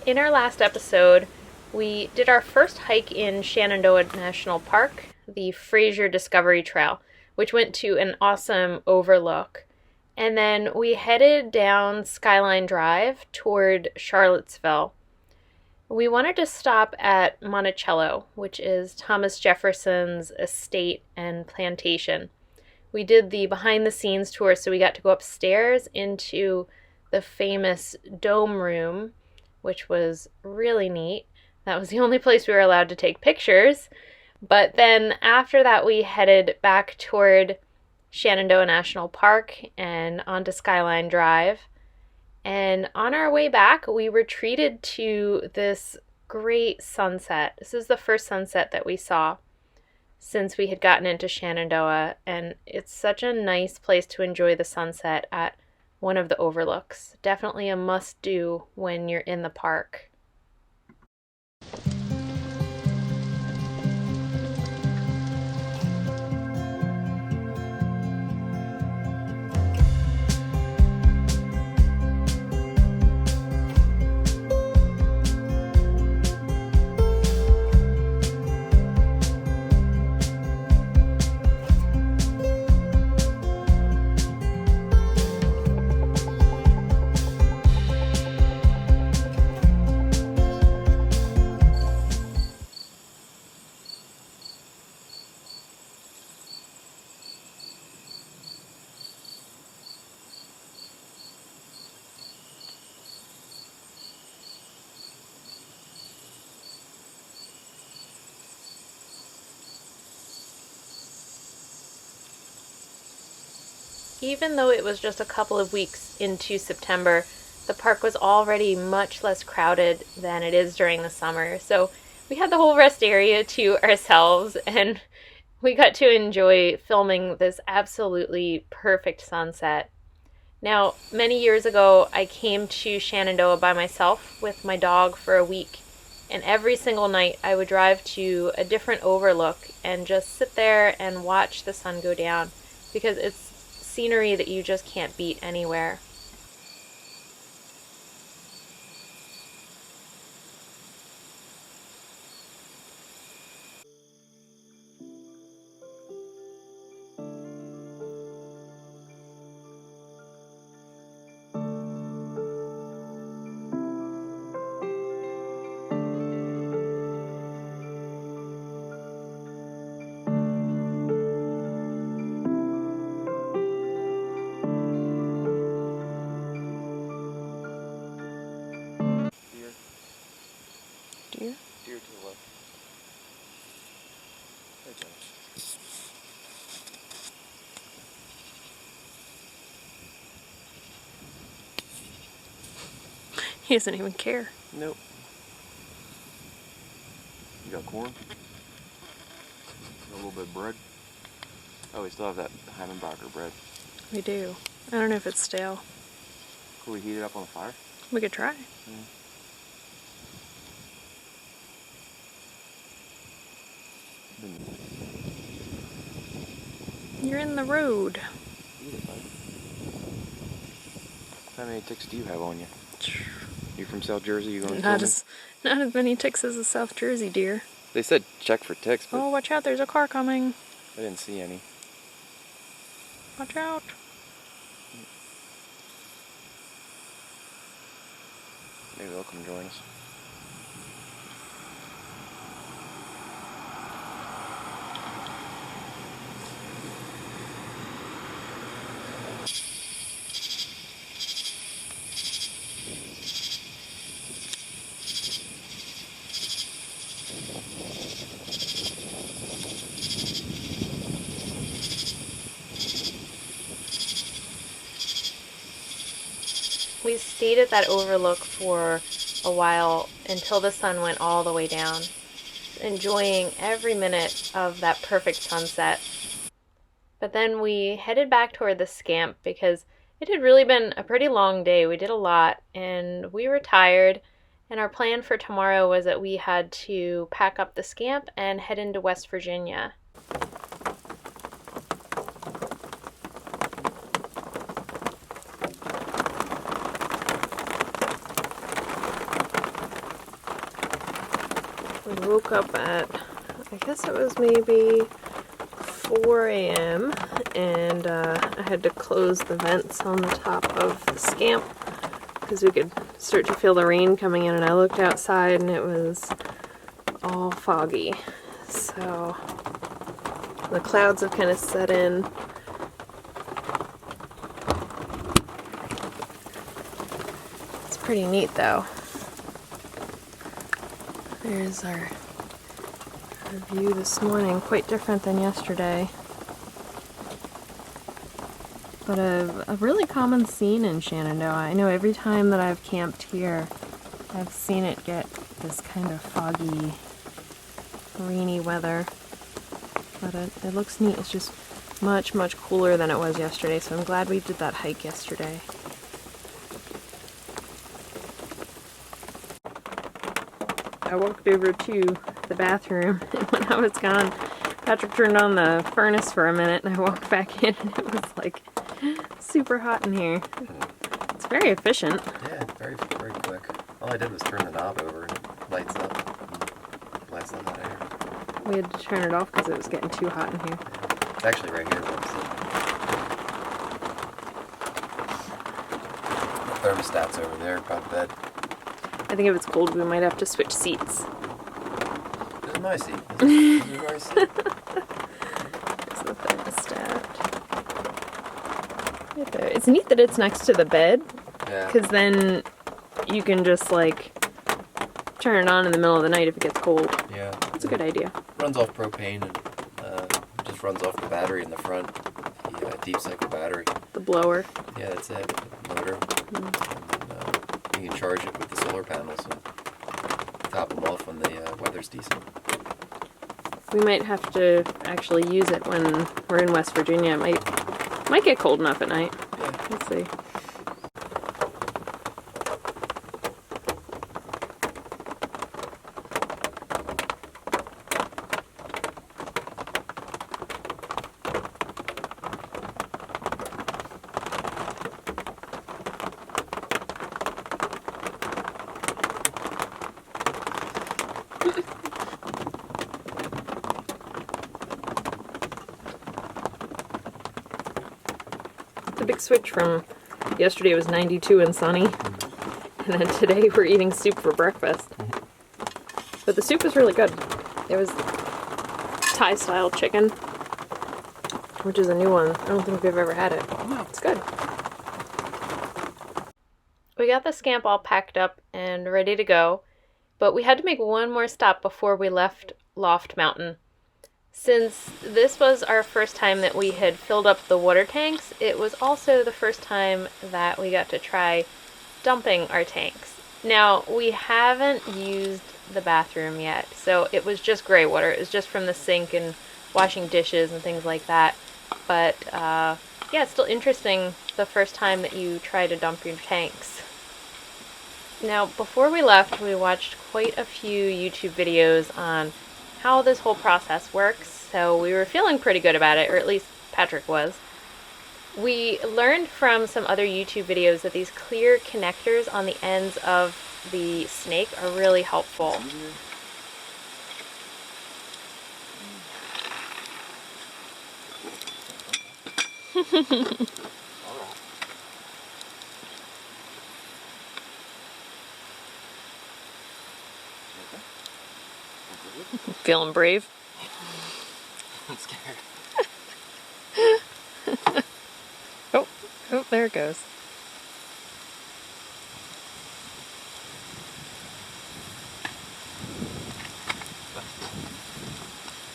In our last episode, we did our first hike in Shenandoah National Park, the Fraser Discovery Trail, which went to an awesome overlook. And then we headed down Skyline Drive toward Charlottesville. We wanted to stop at Monticello, which is Thomas Jefferson's estate and plantation. We did the behind the scenes tour, so we got to go upstairs into the famous dome room, which was really neat. That was the only place we were allowed to take pictures. But then after that, we headed back toward Shenandoah National Park and onto Skyline Drive. And on our way back, we were treated to this great sunset. This is the first sunset that we saw since we had gotten into Shenandoah, and it's such a nice place to enjoy the sunset at one of the overlooks. Definitely a must-do when you're in the park. Even though it was just a couple of weeks into September, the park was already much less crowded than it is during the summer. So we had the whole rest area to ourselves, and we got to enjoy filming this absolutely perfect sunset. Now, many years ago, I came to Shenandoah by myself with my dog for a week, and every single night I would drive to a different overlook and just sit there and watch the sun go down, because it's scenery that you just can't beat anywhere. Deer? Deer to the left. Hey, Josh. He doesn't even care. Nope. You got corn? A little bit of bread? Oh, we still have that Heimenbacher bread. We do. I don't know if it's stale. Could we heat it up on the fire? We could try. Mm. You're in the road. Eat it, bud. How many ticks do you have on you? You from South Jersey? You going Not as many ticks as the South Jersey deer. They said check for ticks, but Oh, watch out, there's a car coming. I didn't see any. Watch out. Maybe they'll come join us. We stayed at that overlook for a while until the sun went all the way down, enjoying every minute of that perfect sunset. But then we headed back toward the Scamp because it had really been a pretty long day. We did a lot and we were tired, and our plan for tomorrow was that we had to pack up the Scamp and head into West Virginia. We woke up at, I guess it was maybe 4 a.m. and I had to close the vents on the top of the Scamp because we could start to feel the rain coming in, and I looked outside and it was all foggy. So the clouds have kind of set in. It's pretty neat though. There's our view this morning, quite different than yesterday. But a really common scene in Shenandoah. I know every time that I've camped here, I've seen it get this kind of foggy, rainy weather. But it looks neat. It's just much, much cooler than it was yesterday, so I'm glad we did that hike yesterday. I walked over to the bathroom, and when I was gone, Patrick turned on the furnace for a minute, and I walked back in, and it was like super hot in here. It's very efficient. Yeah, very, very quick. All I did was turn the knob over and it lights up and lights the hot air. We had to turn it off because it was getting too hot in here. It's actually right here. The thermostat's over there by the bed. I think if it's cold, we might have to switch seats. This is my seat. This is my seat. There's the thermostat. Right there. It's neat that it's next to the bed, Yeah. because then you can just like turn it on in the middle of the night if it gets cold. Yeah. It's a good idea. Runs off propane and just runs off the battery in the front. The deep cycle battery. The blower. Yeah, that's it. Motor. And then, you can charge it with the solar panels and top them off when the weather's decent. We might have to actually use it when we're in West Virginia. It might get cold enough at night. Yeah. Let's see. The big switch from yesterday was 92 and sunny, and then today we're eating soup for breakfast. But the soup was really good. It was Thai style chicken, which is a new one. I don't think we've ever had it. It's good. We got the Scamp all packed up and ready to go, but we had to make one more stop before we left Loft Mountain. Since this was our first time that we had filled up the water tanks, it was also the first time that we got to try dumping our tanks. Now, we haven't used the bathroom yet, so it was just gray water. It was just from the sink and washing dishes and things like that. But, yeah, it's still interesting the first time that you try to dump your tanks. Now, before we left, we watched quite a few YouTube videos on how this whole process works, so we were feeling pretty good about it, or at least Patrick was. We learned from some other YouTube videos that these clear connectors on the ends of the snake are really helpful. Feeling brave? I'm scared. Oh, there it goes.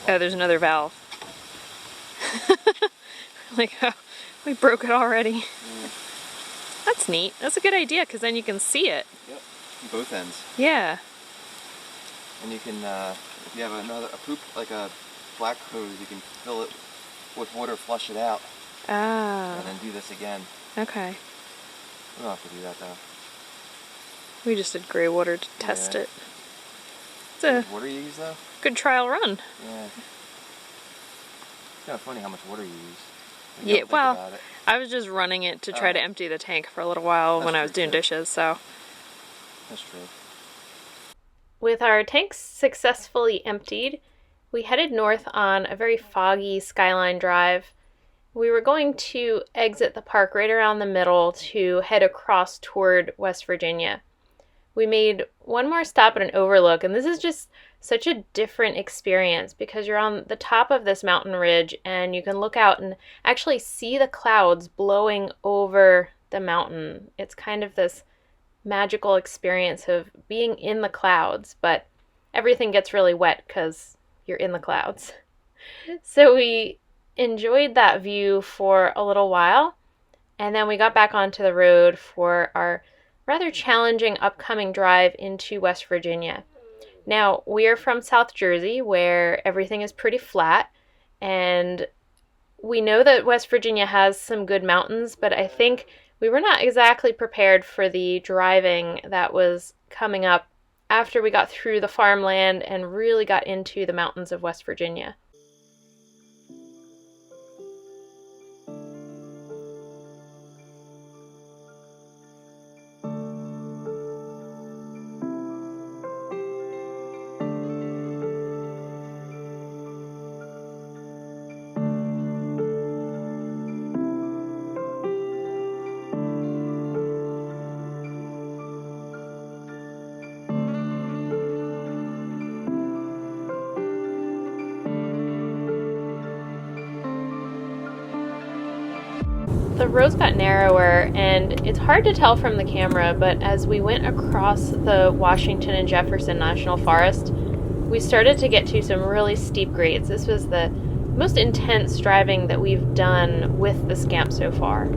Oh, there's another valve. Like, oh, we broke it already. That's neat. That's a good idea, because then you can see it. Yep. Both ends. Yeah. And you can, if you have a poop, like a black hose, you can fill it with water, flush it out, Ah. and then do this again. Okay. We don't have to do that though. We just did gray water to test Yeah. it. It's a What water you use though? good trial run. Yeah. It's kind of funny how much water you use. When you Yeah, don't think well, about it. I was just running it to try to empty the tank for a little while That's when I was true, doing too. dishes, so. That's true. With our tanks successfully emptied, we headed north on a very foggy Skyline Drive. We were going to exit the park right around the middle to head across toward West Virginia. We made one more stop at an overlook, and this is just such a different experience because you're on the top of this mountain ridge and you can look out and actually see the clouds blowing over the mountain. It's kind of this magical experience of being in the clouds, but everything gets really wet because you're in the clouds. So we enjoyed that view for a little while, and then we got back onto the road for our rather challenging upcoming drive into West Virginia. Now, we are from South Jersey, where everything is pretty flat, and we know that West Virginia has some good mountains, but I think we were not exactly prepared for the driving that was coming up after we got through the farmland and really got into the mountains of West Virginia. The roads got narrower, and it's hard to tell from the camera, but as we went across the Washington and Jefferson National Forest, we started to get to some really steep grades. This was the most intense driving that we've done with the Scamp so far.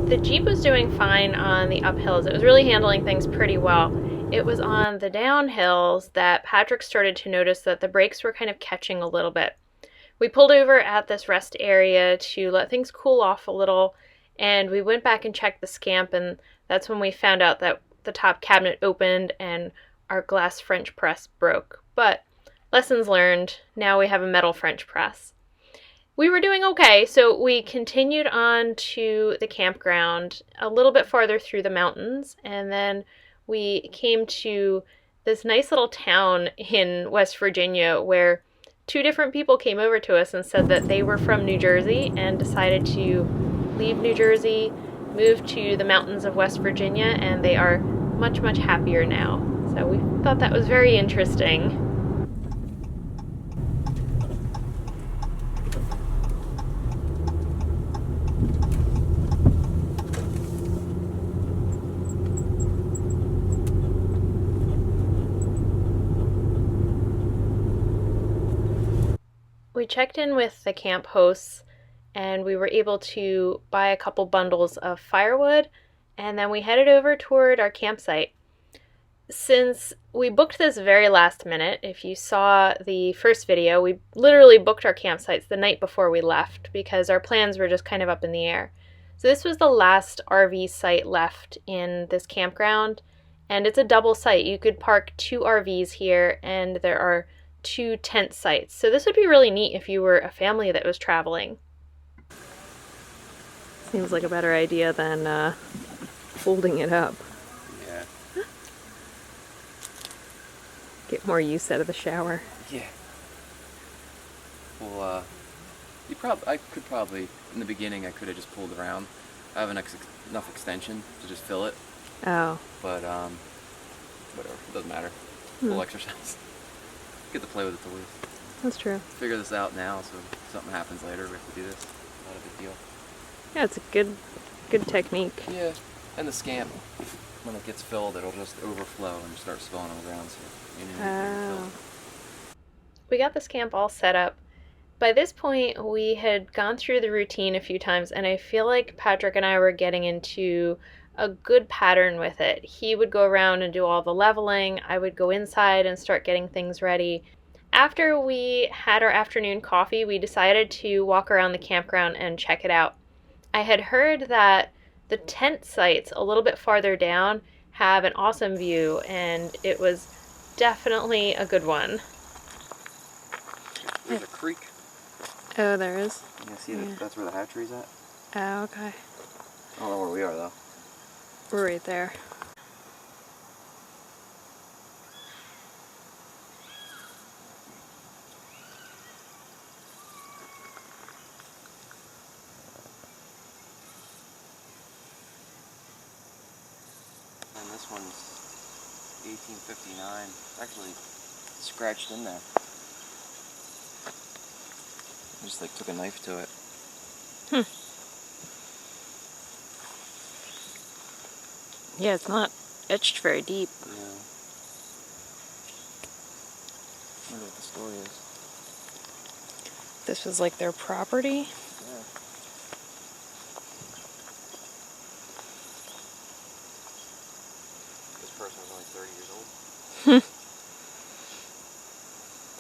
The Jeep was doing fine on the uphills. It was really handling things pretty well. It was on the downhills that Patrick started to notice that the brakes were kind of catching a little bit. We pulled over at this rest area to let things cool off a little, and we went back and checked the Scamp, and that's when we found out that the top cabinet opened and our glass French press broke. But lessons learned. Now we have a metal French press. We were doing okay, so we continued on to the campground a little bit farther through the mountains, and then we came to this nice little town in West Virginia where two different people came over to us and said that they were from New Jersey and decided to leave New Jersey, move to the mountains of West Virginia, and they are much, much happier now. So we thought that was very interesting. We checked in with the camp hosts and we were able to buy a couple bundles of firewood, and then we headed over toward our campsite. Since we booked this very last minute, if you saw the first video, we literally booked our campsites the night before we left because our plans were just kind of up in the air. So this was the last RV site left in this campground, and it's a double site. You could park 2 RVs here, and there are 2 tent sites. So this would be really neat if you were a family that was traveling. Seems like a better idea than folding it up. Yeah. Get more use out of the shower. Yeah. Well, I could probably, in the beginning, I could have just pulled around. I have enough extension to just fill it. Oh. But, whatever. It doesn't matter. Full exercise. Get to play with the toys. That's true. Figure this out now, so if something happens later, we have to do this. Not a big deal. Yeah, it's a good technique. Yeah, and the Scamp, when it gets filled, it'll just overflow and start spilling on the ground. So Oh. We got the Scamp all set up. By this point, we had gone through the routine a few times, and I feel like Patrick and I were getting into a good pattern with it. He would go around and do all the leveling. I would go inside and start getting things ready. After we had our afternoon coffee, we decided to walk around the campground and check it out. I had heard that the tent sites a little bit farther down have an awesome view, and it was definitely a good one. There's a creek. Oh, there is? Yeah, see, Yeah. that's where the hatchery's at? Oh, okay. I don't know where we are, though. We're right there. And this one's 1859. It's actually scratched in there. I just like took a knife to it. Yeah, it's not etched very deep. Yeah. I wonder what the story is. This was like their property. Yeah. This person was only 30 years old.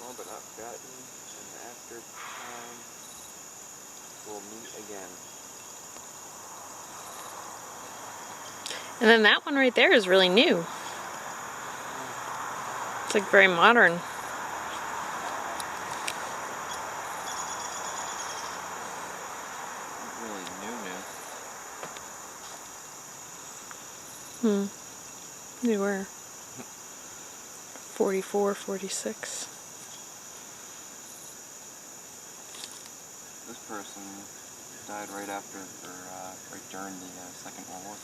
Oh, but not forgotten. And after time, we'll meet again. And then that one right there is really new. It's like very modern. Not really new. They were 44, 46. This person died right after, or right during the Second World War.